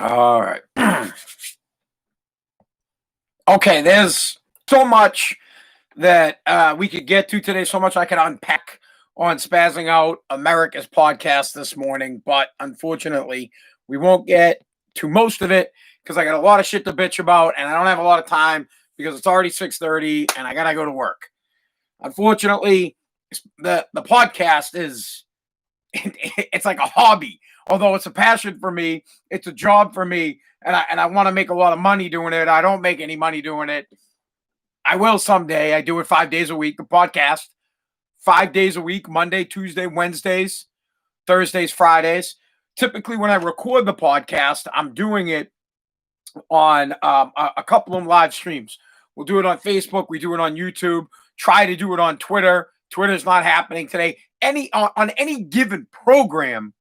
All right. Okay, there's so much that we could get to today, so much I could unpack on Spazzing Out America's podcast this morning, but unfortunately, we won't get to most of it because I got a lot of shit to bitch about, and I don't have a lot of time because it's already 6:30 and I gotta go to work. Unfortunately, the podcast is it's like a hobby. Although it's a passion for me, it's a job for me, and I want to make a lot of money doing it. I don't make any money doing it. I will someday. I do it 5 days a week. The podcast, 5 days a week: Monday, Tuesday, Wednesdays, Thursdays, Fridays. Typically, when I record the podcast, I'm doing it on a couple of live streams. We'll do it on Facebook. We do it on YouTube. Try to do it on Twitter. Twitter's not happening today. On any given program,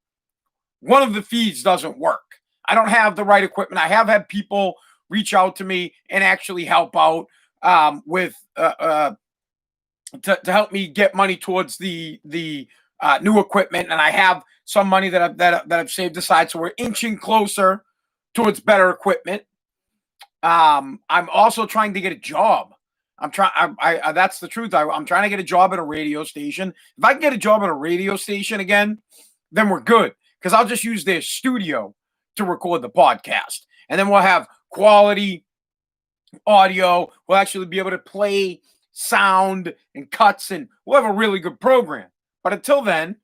one of the feeds doesn't work. I don't have the right equipment. I have had people reach out to me and actually help out with to help me get money towards the new equipment, and I have some money that I've saved aside, so we're inching closer towards better equipment. I'm also trying to get a job. I'm trying. That's the truth. I'm trying to get a job at a radio station. If I can get a job at a radio station again, then we're good. Because I'll just use their studio to record the podcast, and then we'll have quality audio. We'll actually be able to play sound and cuts, and we'll have a really good program. But until then,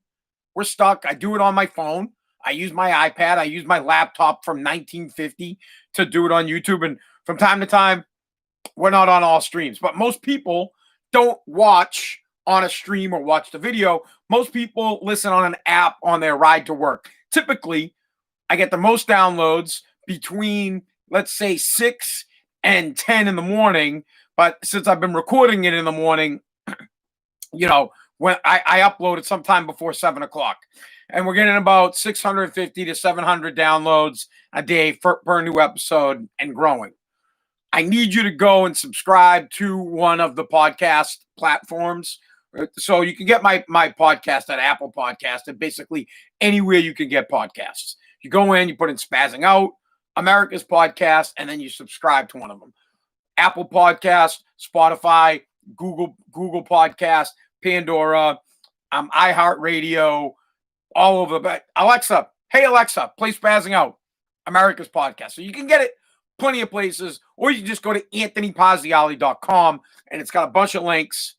we're stuck. I do it on my phone. I use my iPad. I use my laptop from 1950 to do it on YouTube. And from time to time, we're not on all streams. But most people don't watch on a stream or watch the video. Most people listen on an app on their ride to work. Typically, I get the most downloads between, let's say, 6 and 10 in the morning. But since I've been recording it in the morning, when I upload it sometime before 7 o'clock. And we're getting about 650 to 700 downloads a day per new episode and growing. I need you to go and subscribe to one of the podcast platforms. So you can get my podcast at Apple Podcast and basically anywhere you can get podcasts. You go in, you put in Spazzing Out, America's Podcast, and then you subscribe to one of them. Apple Podcast, Spotify, Google Podcast, Pandora, iHeartRadio, all over. But Alexa, hey Alexa, play Spazzing Out, America's Podcast. So you can get it plenty of places, or you can just go to anthonypazziali.com, and it's got a bunch of links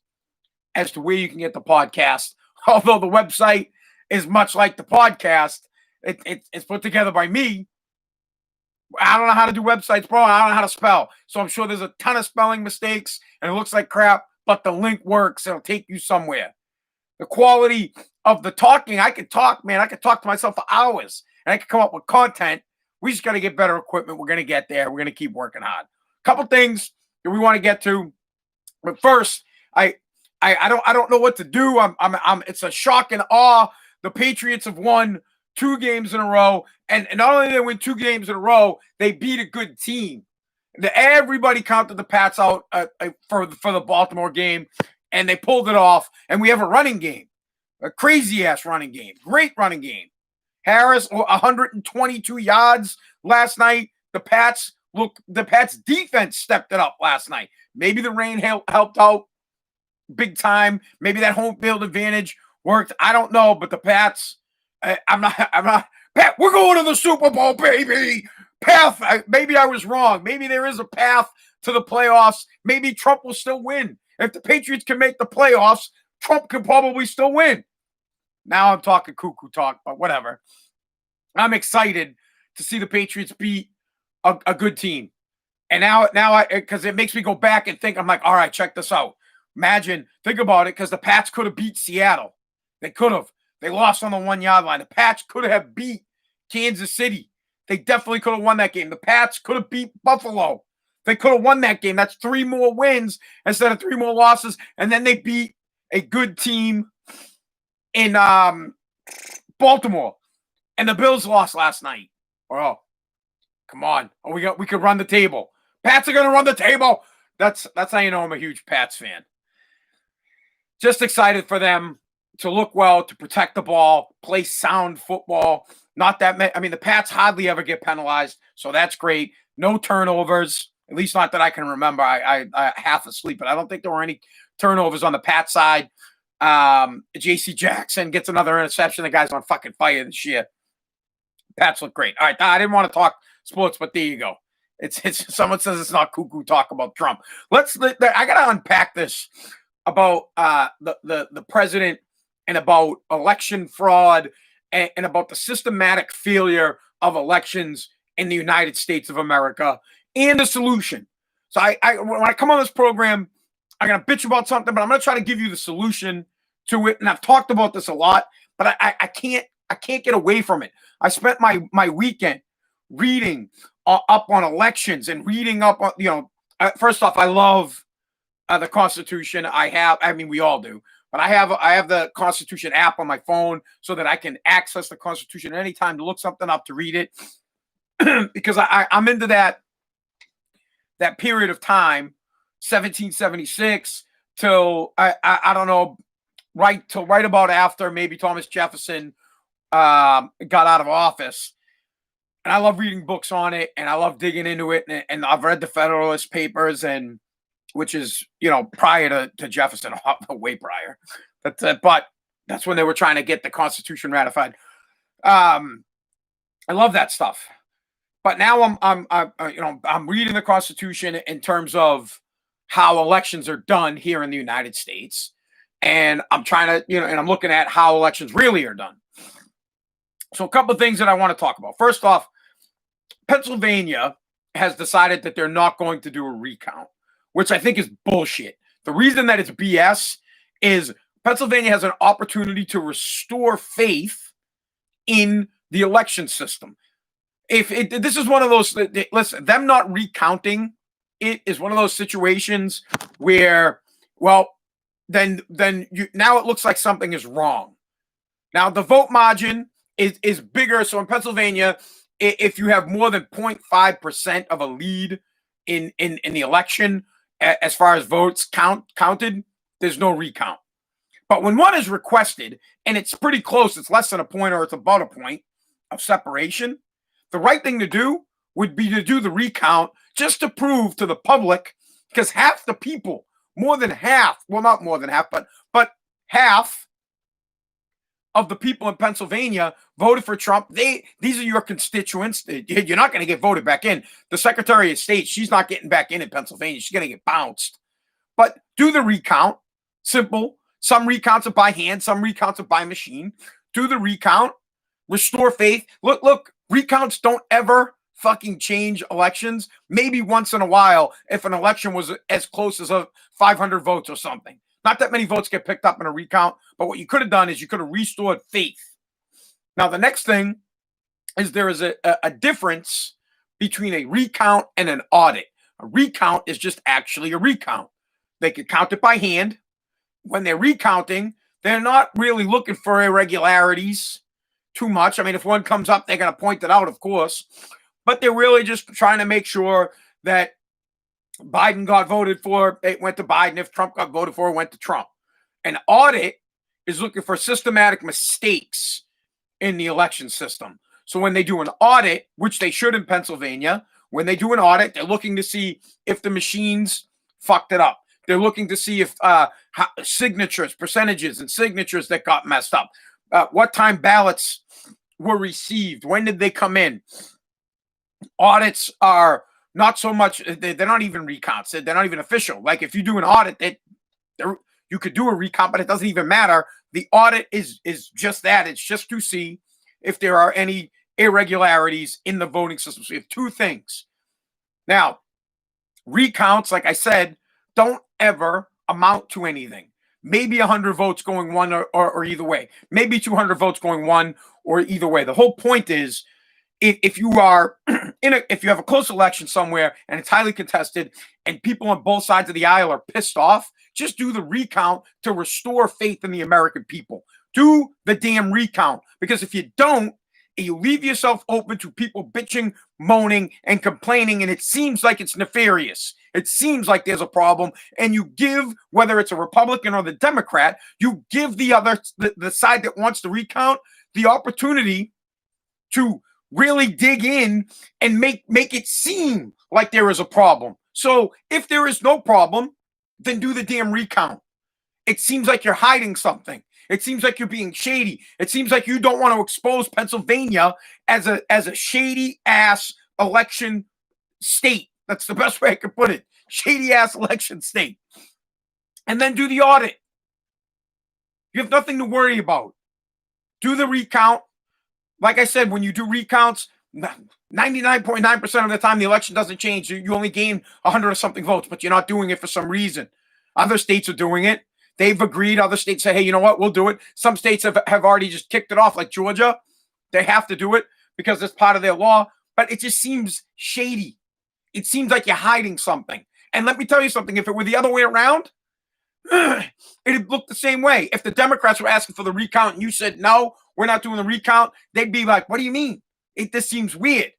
as to where you can get the podcast. Although the website is much like the podcast, it's put together by me. I don't know how to do websites, bro. I don't know how to spell. So I'm sure there's a ton of spelling mistakes, and it looks like crap, but the link works. It'll take you somewhere. The quality of the talking, I could talk, man. I could talk to myself for hours, and I could come up with content. We just got to get better equipment. We're going to get there. We're going to keep working hard. A couple things that we want to get to. But first, I don't know what to do. It's a shock and awe. The Patriots have won 2 games in a row, and not only did they win 2 games in a row, they beat a good team. Everybody counted the Pats out for the Baltimore game, and they pulled it off. And we have a running game, a crazy ass running game, great running game. Harris 122 yards last night. The Pats defense stepped it up last night. Maybe the rain helped out big time. Maybe that home field advantage worked. I don't know, but the Pats. I'm not. Pat, we're going to the Super Bowl, baby. Path. Maybe I was wrong. Maybe there is a path to the playoffs. Maybe Trump will still win. If the Patriots can make the playoffs, Trump can probably still win. Now I'm talking cuckoo talk, but whatever. I'm excited to see the Patriots beat a good team. And now because it makes me go back and think, I'm like, all right, check this out. Think about it, because the Pats could have beat Seattle. They could have. They lost on the 1-yard line. The Pats could have beat Kansas City. They definitely could have won that game. The Pats could have beat Buffalo. They could have won that game. That's 3 more wins instead of 3 more losses. And then they beat a good team in Baltimore. And the Bills lost last night. Oh, come on. Oh, we could run the table. Pats are going to run the table. That's how you know I'm a huge Pats fan. Just excited for them to look well, to protect the ball, play sound football. Not that many. I mean, the Pats hardly ever get penalized, so that's great. No turnovers, at least not that I can remember. I half asleep, but I don't think there were any turnovers on the Pat side. J.C. Jackson gets another interception. The guy's on fucking fire this year. Pats look great. All right, I didn't want to talk sports, but there you go. It's someone says it's not cuckoo talk about Trump. I gotta unpack this about the president and about election fraud and about the systematic failure of elections in the United States of America and the solution. So when I come on this program, I'm gonna bitch about something, but I'm gonna try to give you the solution to it. And I've talked about this a lot, but I can't get away from it. I spent my weekend reading up on elections and reading up on, first off, I love the Constitution. I mean, we all do, but I have the Constitution app on my phone so that I can access the Constitution at any time to look something up, to read it, because I'm into that period of time, 1776 till I don't know, right about after maybe Thomas Jefferson got out of office. And I love reading books on it, and I love digging into it. And I've read the Federalist Papers, and which is, prior to Jefferson, way prior. But that's when they were trying to get the Constitution ratified. I love that stuff. But now I'm reading the Constitution in terms of how elections are done here in the United States, and I'm trying to, and I'm looking at how elections really are done. So a couple of things that I want to talk about. First off, Pennsylvania has decided that they're not going to do a recount, which I think is bullshit. The reason that it's BS is Pennsylvania has an opportunity to restore faith in the election system. This is one of those, listen, them not recounting it is one of those situations where, well, then now it looks like something is wrong. Now the vote margin is bigger. So in Pennsylvania, if you have more than 0.5% of a lead in the election, as far as votes counted, there's no recount. But when one is requested and it's pretty close, it's less than a point or it's about a point of separation, the right thing to do would be to do the recount just to prove to the public, because half the people, more than half, well, not more than half, but half of the people in Pennsylvania voted for Trump. These are your constituents. You're not going to get voted back in. The Secretary of State, she's not getting back in Pennsylvania. She's going to get bounced. But do the recount. Simple. Some recounts are by hand. Some recounts are by machine. Do the recount. Restore faith. Look, recounts don't ever fucking change elections. Maybe once in a while if an election was as close as 500 votes or something. Not that many votes get picked up in a recount, but what you could have done is you could have restored faith. Now, the next thing is there is a difference between a recount and an audit. A recount is just actually a recount. They could count it by hand. When they're recounting, they're not really looking for irregularities too much. I mean, if one comes up, they're going to point it out, of course. But they're really just trying to make sure that Biden got voted for, it went to Biden. If Trump got voted for, it went to Trump. An audit is looking for systematic mistakes in the election system. So when they do an audit, which they should in Pennsylvania, when they do an audit, they're looking to see if the machines fucked it up. They're looking to see if signatures, percentages and signatures that got messed up. What time ballots were received. When did they come in? Audits are not so much, they're not even recounts. They're not even official. Like if you do an audit, you could do a recount, but it doesn't even matter. The audit is just that. It's just to see if there are any irregularities in the voting system. So you have two things. Now, recounts, like I said, don't ever amount to anything. Maybe 100 votes going one or either way. Maybe 200 votes going one or either way. The whole point is, if you are if you have a close election somewhere and it's highly contested and people on both sides of the aisle are pissed off, just do the recount to restore faith in the American people. Do the damn recount, because if you don't, you leave yourself open to people bitching, moaning, and complaining, and it seems like it's nefarious. It seems like there's a problem, and you give, whether it's a Republican or the Democrat, you give the side that wants to recount the opportunity to really dig in and make it seem like there is a problem. So if there is no problem, then do the damn recount. It seems like you're hiding something. It seems like you're being shady. It seems like you don't want to expose Pennsylvania as a shady ass election state. That's the best way I could put it. Shady ass election state. And then do the audit. You have nothing to worry about. Do the recount. Like I said, when you do recounts, 99.9% of the time the election doesn't change. You only gain 100 or something votes, but you're not doing it for some reason. Other states are doing it. They've agreed. Other states say, hey, you know what? We'll do it. Some states have already just kicked it off, like Georgia. They have to do it because it's part of their law. But it just seems shady. It seems like you're hiding something. And let me tell you something. If it were the other way around, it'd look the same way. If the Democrats were asking for the recount and you said, no, we're not doing the recount, they'd be like, what do you mean? This seems weird.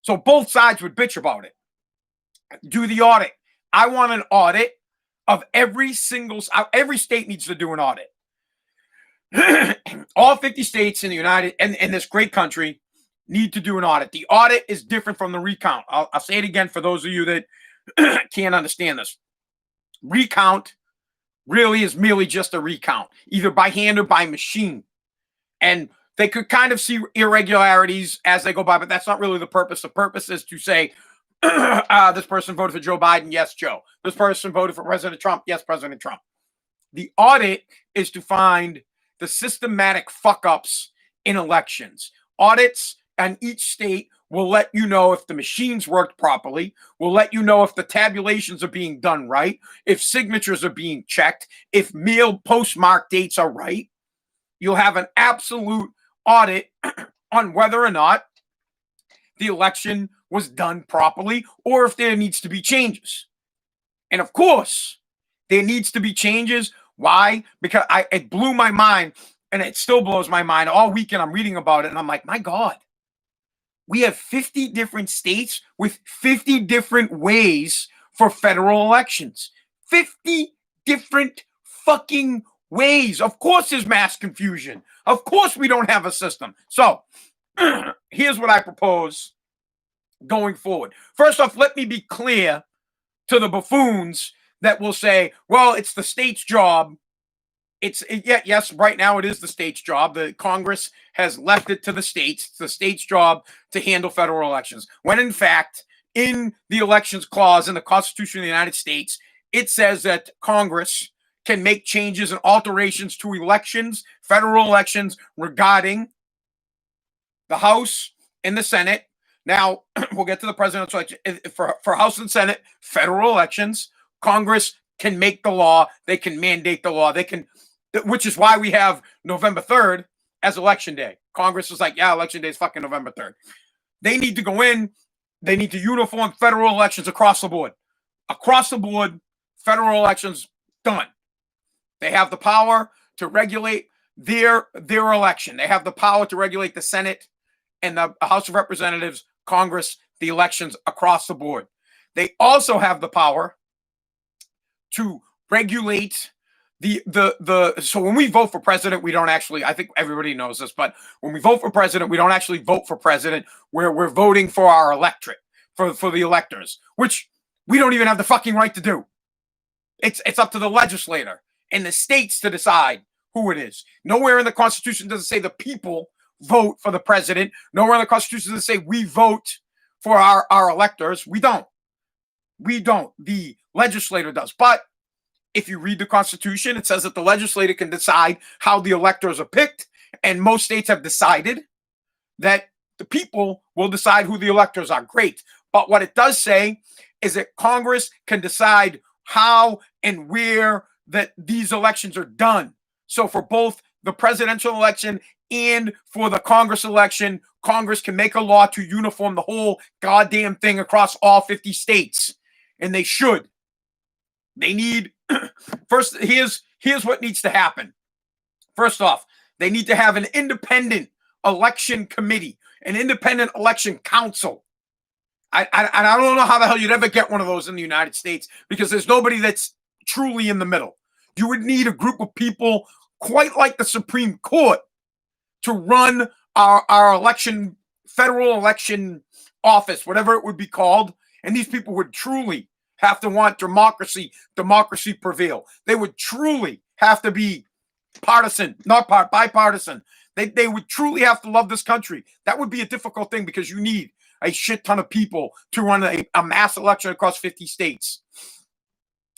So both sides would bitch about it. Do the audit. I want an audit of every state needs to do an audit. All 50 states in the in this great country need to do an audit. The audit is different from the recount. I'll say it again for those of you that can't understand this. Recount really is merely just a recount, either by hand or by machine. And they could kind of see irregularities as they go by, but that's not really the purpose. The purpose is to say, this person voted for Joe Biden. Yes, Joe. This person voted for President Trump. Yes, President Trump. The audit is to find the systematic fuck-ups in elections. Audits in each state will let you know if the machines worked properly, will let you know if the tabulations are being done right, if signatures are being checked, if mail postmark dates are right. You'll have an absolute audit on whether or not the election was done properly or if there needs to be changes. And of course, there needs to be changes. Why? Because it blew my mind, and it still blows my mind. All weekend I'm reading about it, and I'm like, my God, we have 50 different states with 50 different ways for federal elections. 50 different fucking ways. Of course there's mass confusion. Of course we don't have a system. So here's what I propose going forward. First off, let me be clear to the buffoons that will say, well, it's the state's job. Yes, right now it is the state's job. The Congress has left it to the states. It's the state's job to handle federal elections. When in fact, in the elections clause in the Constitution of the United States, it says that Congress can make changes and alterations to elections, federal elections, regarding the House and the Senate. Now, we'll get to the presidential election. For House and Senate, federal elections, Congress can make the law. They can mandate the law. They can, which is why we have November 3rd as election day. Congress is like, yeah, election day is fucking November 3rd. They need to go in. They need to uniform federal elections across the board. Across the board, federal elections, done. They have the power to regulate their election. They have the power to regulate the Senate and the House of Representatives, Congress, the elections across the board. They also have the power to regulate so when we vote for president, we don't actually, I think everybody knows this, but when we vote for president, we don't actually vote for president, where we're voting for our electorate, for the electors, which we don't even have the fucking right to do. It's up to the legislator and the states to decide who it is. Nowhere in the Constitution does it say the people vote for the president. Nowhere in the Constitution does it say we vote for our electors. We don't. The legislator does. But if you read the Constitution, it says that the legislator can decide how the electors are picked. And most states have decided that the people will decide who the electors are. Great. But what it does say is that Congress can decide how and where that these elections are done. So for both the presidential election and for the Congress election, Congress can make a law to uniform the whole goddamn thing across all 50 states. And they should. They need, first, here's what needs to happen. First off, they need to have an independent election committee, an independent election council. I don't know how the hell you'd ever get one of those in the United States, because there's nobody that's truly in the middle. You would need a group of people quite like the Supreme Court to run our election federal election office, whatever it would be called, and these people would truly have to want democracy prevail. They would truly have to be bipartisan. They would truly have to love this country. That would be a difficult thing because you need a shit ton of people to run a mass election across 50 states.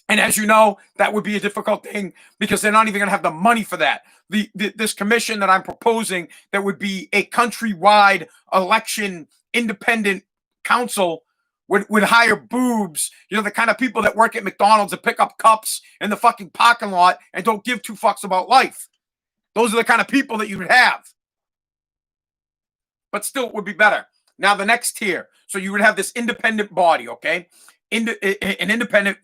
And as you know, that would be a difficult thing because they're not even going to have the money for that. This commission that I'm proposing that would be a countrywide election independent council would hire boobs, the kind of people that work at McDonald's and pick up cups in the fucking parking lot and don't give two fucks about life. Those are the kind of people that you would have. But still, it would be better. Now, the next tier. So you would have this independent body, okay? An independent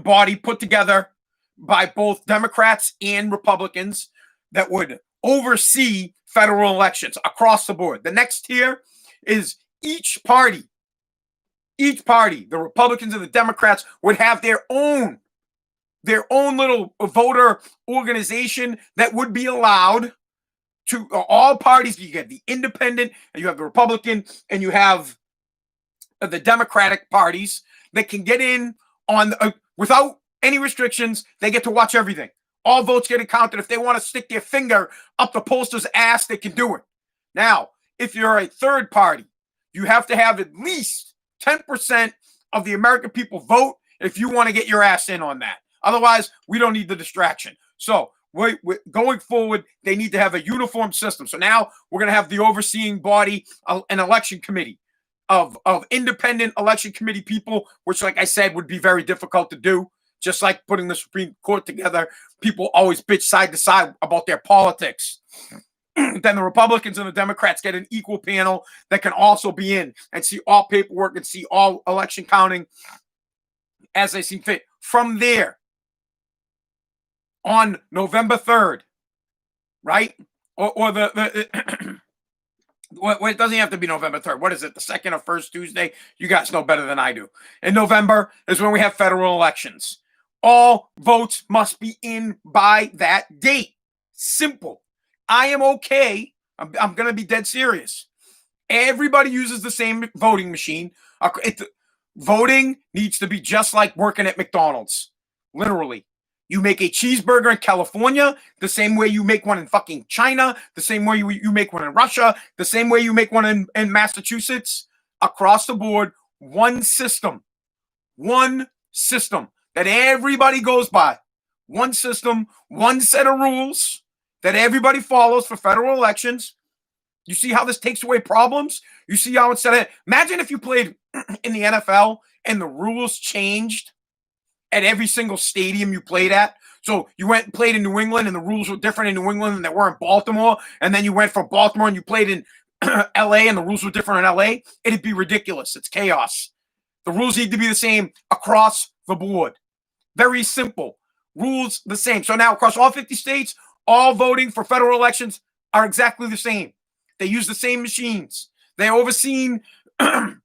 body put together by both Democrats and Republicans that would oversee federal elections across the board. The next tier is each party, the Republicans and the Democrats, would have their own little voter organization that would be allowed to all parties. You get the independent, and you have the Republican, and you have the Democratic parties that can get in on without any restrictions. They get to watch everything. All votes get counted. If they want to stick their finger up the pollster's ass, they can do it. Now, if you're a third party, you have to have at least 10% of the American people vote if you want to get your ass in on that. Otherwise, we don't need the distraction. So going forward, they need to have a uniform system. So now we're going to have the overseeing body, an election committee of independent election committee people, which, like I said, would be very difficult to do. Just like putting the Supreme Court together, people always bitch side to side about their politics. Then the Republicans and the Democrats get an equal panel that can also be in and see all paperwork and see all election counting as they see fit. From there, on November 3rd, right? Or the well, it doesn't have to be November 3rd. What is it, the second or first Tuesday? You guys know better than I do. In November is when we have federal elections. All votes must be in by that date. Simple. I am okay. I'm going to be dead serious. Everybody uses the same voting machine. Voting needs to be just like working at McDonald's. Literally. You make a cheeseburger in California the same way you make one in fucking China, the same way you make one in Russia, the same way you make one in Massachusetts. Across the board, one system that everybody goes by. One system, one set of rules that everybody follows for federal elections. You see how this takes away problems? You see how imagine if you played in the NFL and the rules changed at every single stadium you played at. So you went and played in New England and the rules were different in New England than they were in Baltimore. And then you went from Baltimore and you played in LA and the rules were different in LA. It'd be ridiculous. It's chaos. The rules need to be the same across the board. Very simple. Rules the same. So now across all 50 states, all voting for federal elections are exactly the same. They use the same machines. They're overseen. They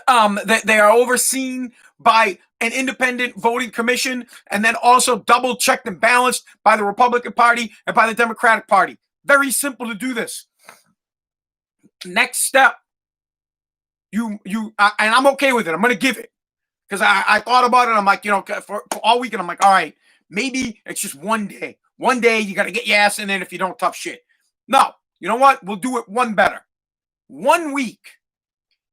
are overseen by an independent voting commission, and then also double checked and balanced by the Republican Party and by the Democratic Party. Very simple to do this. Next step, and I'm okay with it. I'm going to give it because I thought about it. I'm like, for all weekend, I'm like, all right, maybe it's just one day. One day you got to get your ass in it if you don't tough shit. No, you know what? We'll do it one better. 1 week.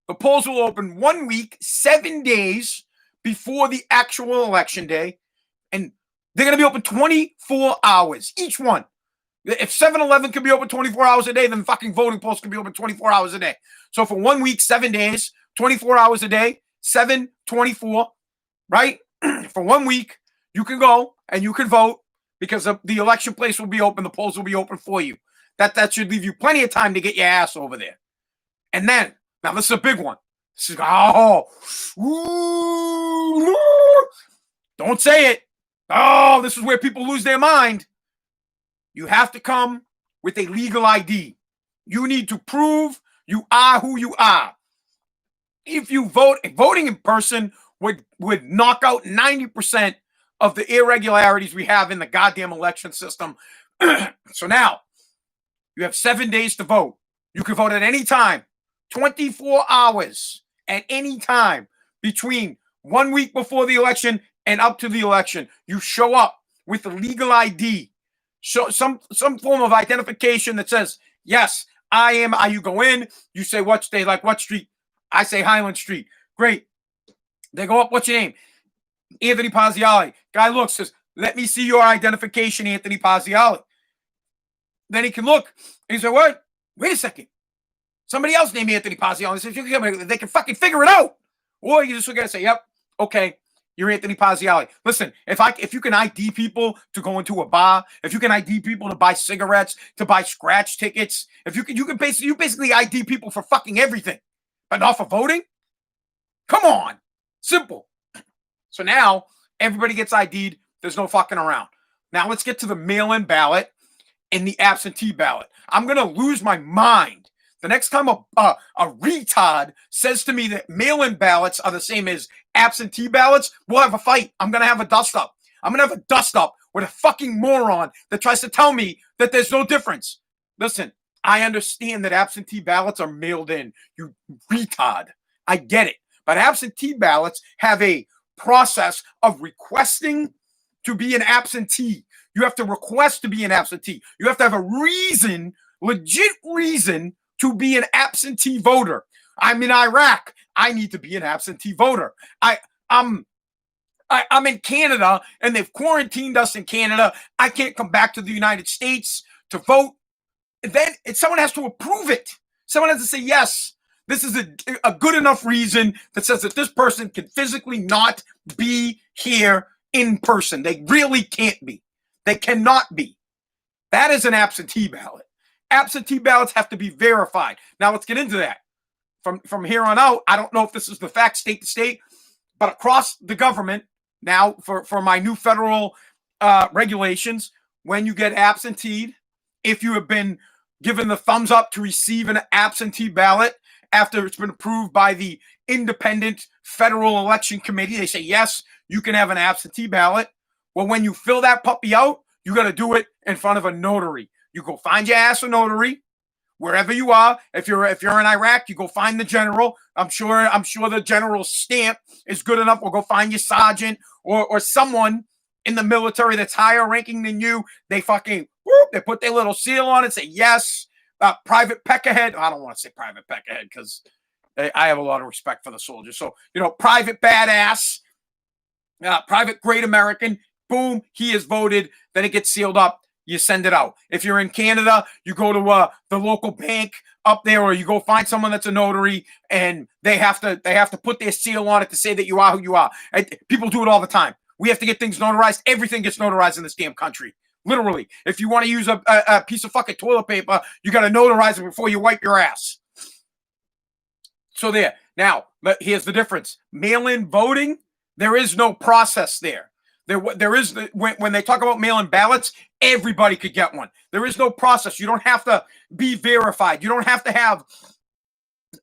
The polls will open 1 week, 7 days before the actual election day. And they're going to be open 24 hours, each one. If 7-Eleven can be open 24 hours a day, then fucking voting polls can be open 24 hours a day. So for 1 week, 7 days, 24 hours a day, 7, 24, right? For 1 week, you can go and you can vote because the election place will be open. The polls will be open for you. That should leave you plenty of time to get your ass over there. And then, now this is a big one. This is, don't say it. Oh, this is where people lose their mind. You have to come with a legal ID. You need to prove you are who you are. If you voting in person would knock out 90% of the irregularities we have in the goddamn election system. So now, you have 7 days to vote. You can vote at any time. 24 hours at any time between 1 week before the election and up to the election. You show up with a legal ID, so some form of identification that says, yes, I am. You go in, you say what state, like what street. I say Highland Street. Great. They go up, what's your name? Anthony Pazziali. Guy looks, says, let me see your identification, Anthony Pazziali. Then he can look, and he says, what? Wait a second. Somebody else named Anthony Pazziali. They can fucking figure it out. Or you just look at it and say, yep, okay, you're Anthony Pazziali. Listen, if you can ID people to go into a bar, if you can ID people to buy cigarettes, to buy scratch tickets, if you can basically ID people for fucking everything, but not for voting. Come on, simple. So now everybody gets ID'd. There's no fucking around. Now let's get to the mail-in ballot and the absentee ballot. I'm gonna lose my mind the next time a retard says to me that mail-in ballots are the same as absentee ballots. We'll have a fight. I'm going to have a dust-up. I'm going to have a dust-up with a fucking moron that tries to tell me that there's no difference. Listen, I understand that absentee ballots are mailed in. You retard. I get it. But absentee ballots have a process of requesting to be an absentee. You have to request to be an absentee. You have to have a reason, legit reason, to be an absentee voter. I'm in Iraq. I need to be an absentee voter. I'm in Canada, and they've quarantined us in Canada. I can't come back to the United States to vote. And then someone has to approve it. Someone has to say, yes, this is a good enough reason that says that this person can physically not be here in person. They really can't be. They cannot be. That is an absentee ballot. Absentee ballots have to be verified. Now let's get into that. From here on out, I don't know if this is the fact state to state, but across the government now for my new federal regulations, when you get absenteed, if you have been given the thumbs up to receive an absentee ballot after it's been approved by the independent federal election committee, they say, yes, you can have an absentee ballot. Well, when you fill that puppy out, you got to do it in front of a notary. You go find your ass a notary wherever you are. If you're in Iraq, you go find the general. I'm sure the general's stamp is good enough. Or go find your sergeant or someone in the military that's higher ranking than you. They fucking they put their little seal on it, say yes. Private Peckerhead. I don't want to say Private Peckerhead because I have a lot of respect for the soldiers. So Private Badass, Private Great American. Boom, he is voted. Then it gets sealed up. You send it out. If you're in Canada, you go to the local bank up there, or you go find someone that's a notary, and they have to put their seal on it to say that you are who you are. People do it all the time. We have to get things notarized. Everything gets notarized in this damn country. Literally. If you want to use a piece of fucking toilet paper, you got to notarize it before you wipe your ass. So there. Now, here's the difference. Mail-in voting, there is no process there. There is when they talk about mail-in ballots, everybody could get one. There is no process. You don't have to be verified. You don't have to have.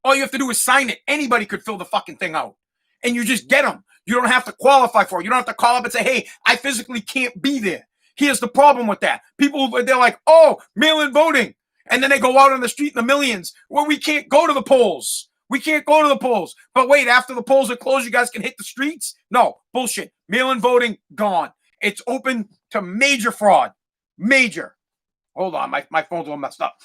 All you have to do is sign it. Anybody could fill the fucking thing out, and you just get them. You don't have to qualify for it. You don't have to call up and say, "Hey, I physically can't be there." Here's the problem with that. People, they're like, "Oh, mail-in voting," and then they go out on the street in the millions. Well, we can't go to the polls. We can't go to the polls. But wait, after the polls are closed, you guys can hit the streets? No, bullshit. Mail-in voting, gone. It's open to major fraud. Major. Hold on, my phone's all messed up.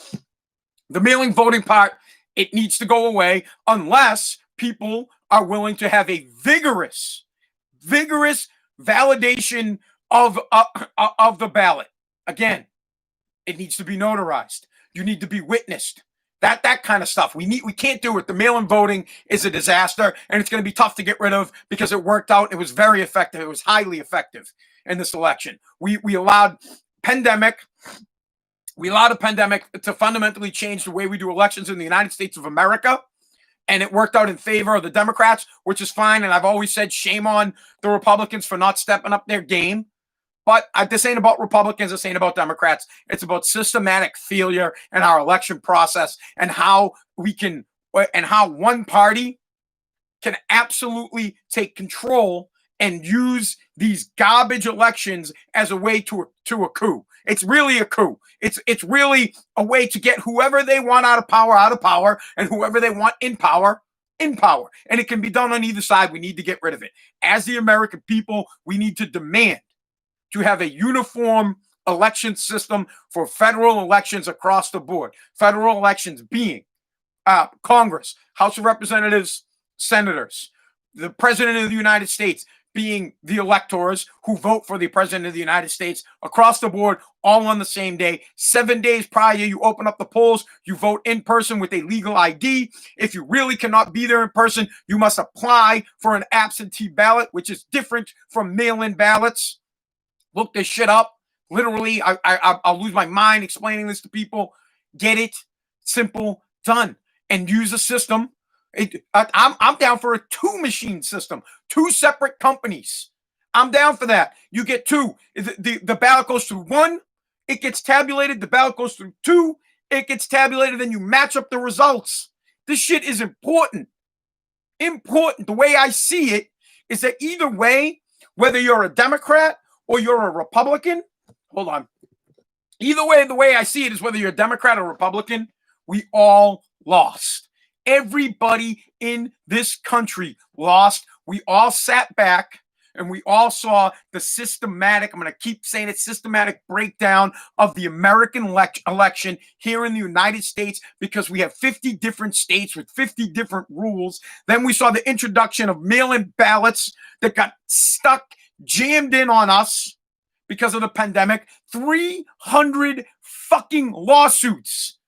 The mail-in voting part, it needs to go away unless people are willing to have a vigorous validation of the ballot. Again, it needs to be notarized. You need to be witnessed. That kind of stuff. We can't do it. The mail-in voting is a disaster, and it's going to be tough to get rid of because it worked out. It was very effective. It was highly effective in this election. We allowed a pandemic to fundamentally change the way we do elections in the United States of America, and it worked out in favor of the Democrats, which is fine. And I've always said shame on the Republicans for not stepping up their game. But this ain't about Republicans. This ain't about Democrats. It's about systematic failure in our election process and how one party can absolutely take control and use these garbage elections as a way to a coup. It's really a coup. It's really a way to get whoever they want out of power, and whoever they want in power. And it can be done on either side. We need to get rid of it. As the American people, we need to demand to have a uniform election system for federal elections across the board. Federal elections being Congress, House of Representatives, senators, the President of the United States being the electors who vote for the President of the United States across the board, all on the same day. 7 days prior, you open up the polls, you vote in person with a legal ID. If you really cannot be there in person, you must apply for an absentee ballot, which is different from mail-in ballots. Look this shit up. Literally, I'll lose my mind explaining this to people. Get it? Simple, done. And use a system. I'm down for a 2-machine system, 2 separate companies. I'm down for that. You get 2. The ballot goes through 1, it gets tabulated. The ballot goes through 2, it gets tabulated. Then you match up the results. This shit is important. Important. The way I see it is that either way, whether you're a Democrat or you're a Republican, hold on. Either way, the way I see it is whether you're a Democrat or Republican, we all lost. Everybody in this country lost. We all sat back and we all saw the systematic, I'm going to keep saying it, systematic breakdown of the American election here in the United States, because we have 50 different states with 50 different rules. Then we saw the introduction of mail-in ballots that got stuck, jammed in on us because of the pandemic. 300 fucking lawsuits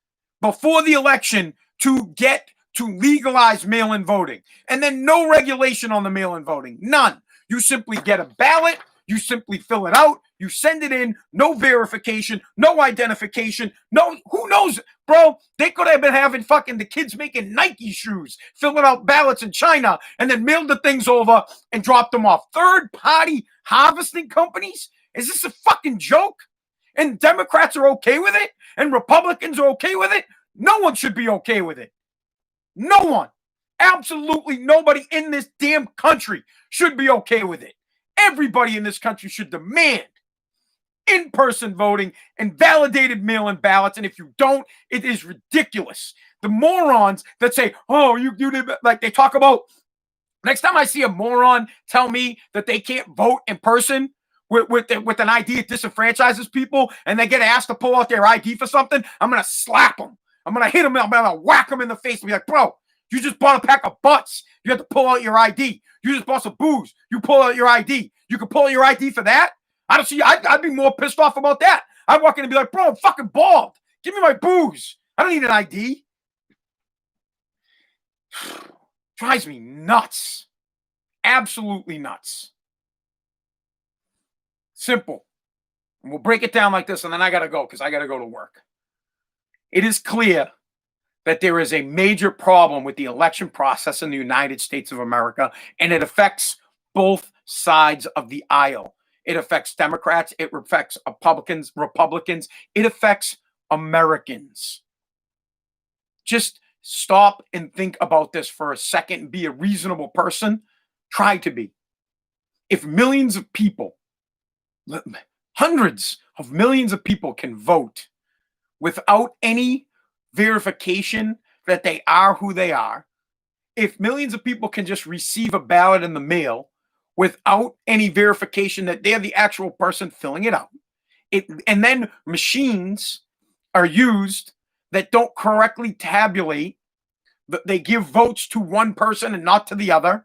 before the election to get to legalize mail-in voting. And then no regulation on the mail-in voting. None. You simply get a ballot, you simply fill it out, you send it in, no verification, no identification, no, who knows, bro? They could have been having fucking the kids making Nike shoes, filling out ballots in China, and then mailed the things over and dropped them off. Third-party harvesting companies? Is this a fucking joke? And Democrats are okay with it? And Republicans are okay with it? No one should be okay with it. No one. Absolutely nobody in this damn country should be okay with it. Everybody in this country should demand in-person voting and validated mail-in ballots. And if you don't, it is ridiculous. The morons that say, oh, you did, like they talk about, next time I see a moron tell me that they can't vote in person with an ID that disenfranchises people, and they get asked to pull out their ID for something, I'm going to slap them. I'm going to hit them. I'm going to whack them in the face and be like, bro, you just bought a pack of butts. You have to pull out your ID. You just bought some booze. You pull out your ID. You can pull out your ID for that? I don't see. I'd be more pissed off about that. I'd walk in and be like, bro, I'm fucking bald. Give me my booze. I don't need an ID. Drives me nuts. Absolutely nuts. Simple. And we'll break it down like this, and then I got to go because I got to go to work. It is clear that there is a major problem with the election process in the United States of America, and it affects both sides of the aisle. It affects Democrats, it affects Republicans, it affects Americans. Just stop and think about this for a second and be a reasonable person. Try to be. If millions of people, hundreds of millions of people can vote without any verification that they are who they are, if millions of people can just receive a ballot in the mail without any verification that they're the actual person filling it out, and then machines are used that don't correctly tabulate, they give votes to one person and not to the other,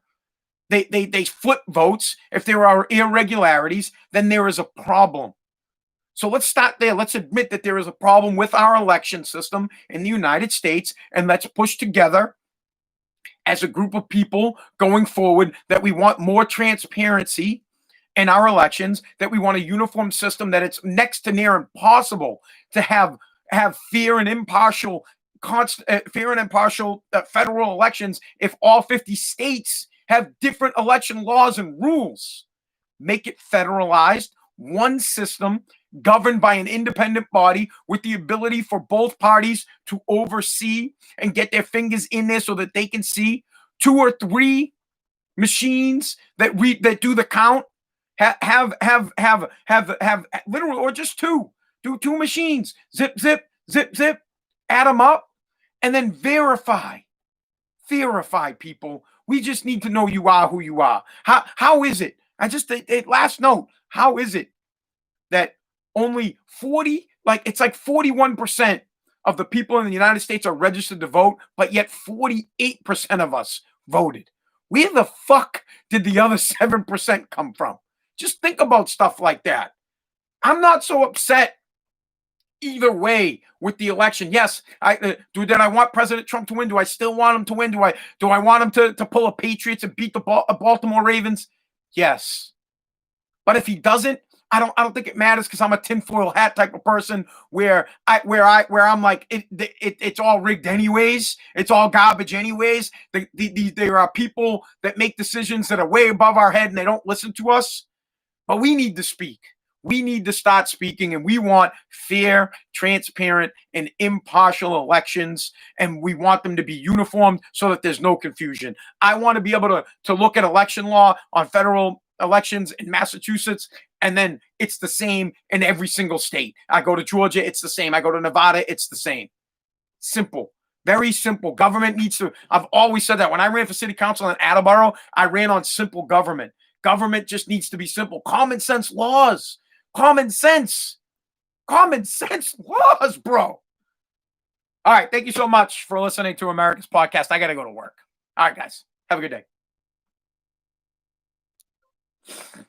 they flip votes, if there are irregularities, then there is a problem. So let's start there. Let's admit that there is a problem with our election system in the United States, and let's push together as a group of people going forward that we want more transparency in our elections, that we want a uniform system, that it's next to near impossible to have fair and impartial federal elections if all 50 states have different election laws and rules. Make it federalized, one system, governed by an independent body with the ability for both parties to oversee and get their fingers in there so that they can see 2 or 3 machines that do the count. Have literally, or just two. Do two machines. Zip, zip, zip, zip. Add them up, and then verify. Verify, people. We just need to know you are who you are. How is it? Last note. How is it that only 40, like it's like 41% of the people in the United States are registered to vote, but yet 48% of us voted? Where the fuck did the other 7% come from? Just think about stuff like that. I'm not so upset either way with the election. Yes, did I want President Trump to win? Do I still want him to win? Do I want him to pull a Patriots and beat the Baltimore Ravens? Yes. But if he doesn't, I don't think it matters, because I'm a tinfoil hat type of person where I'm like it's all rigged anyways. It's all garbage anyways. There are people that make decisions that are way above our head and they don't listen to us. But we need to speak. We need to start speaking, and we want fair, transparent, and impartial elections, and we want them to be uniform so that there's no confusion. I want to be able to look at election law on federal elections in Massachusetts, and then it's the same in every single state. I go to Georgia, it's the same. I go to Nevada, it's the same. Simple. Very simple. Government needs to, I've always said that. When I ran for city council in Attleboro, I ran on simple government. Government just needs to be simple. Common sense laws. Common sense. Common sense laws, bro. All right. Thank you so much for listening to America's Podcast. I got to go to work. All right, guys. Have a good day.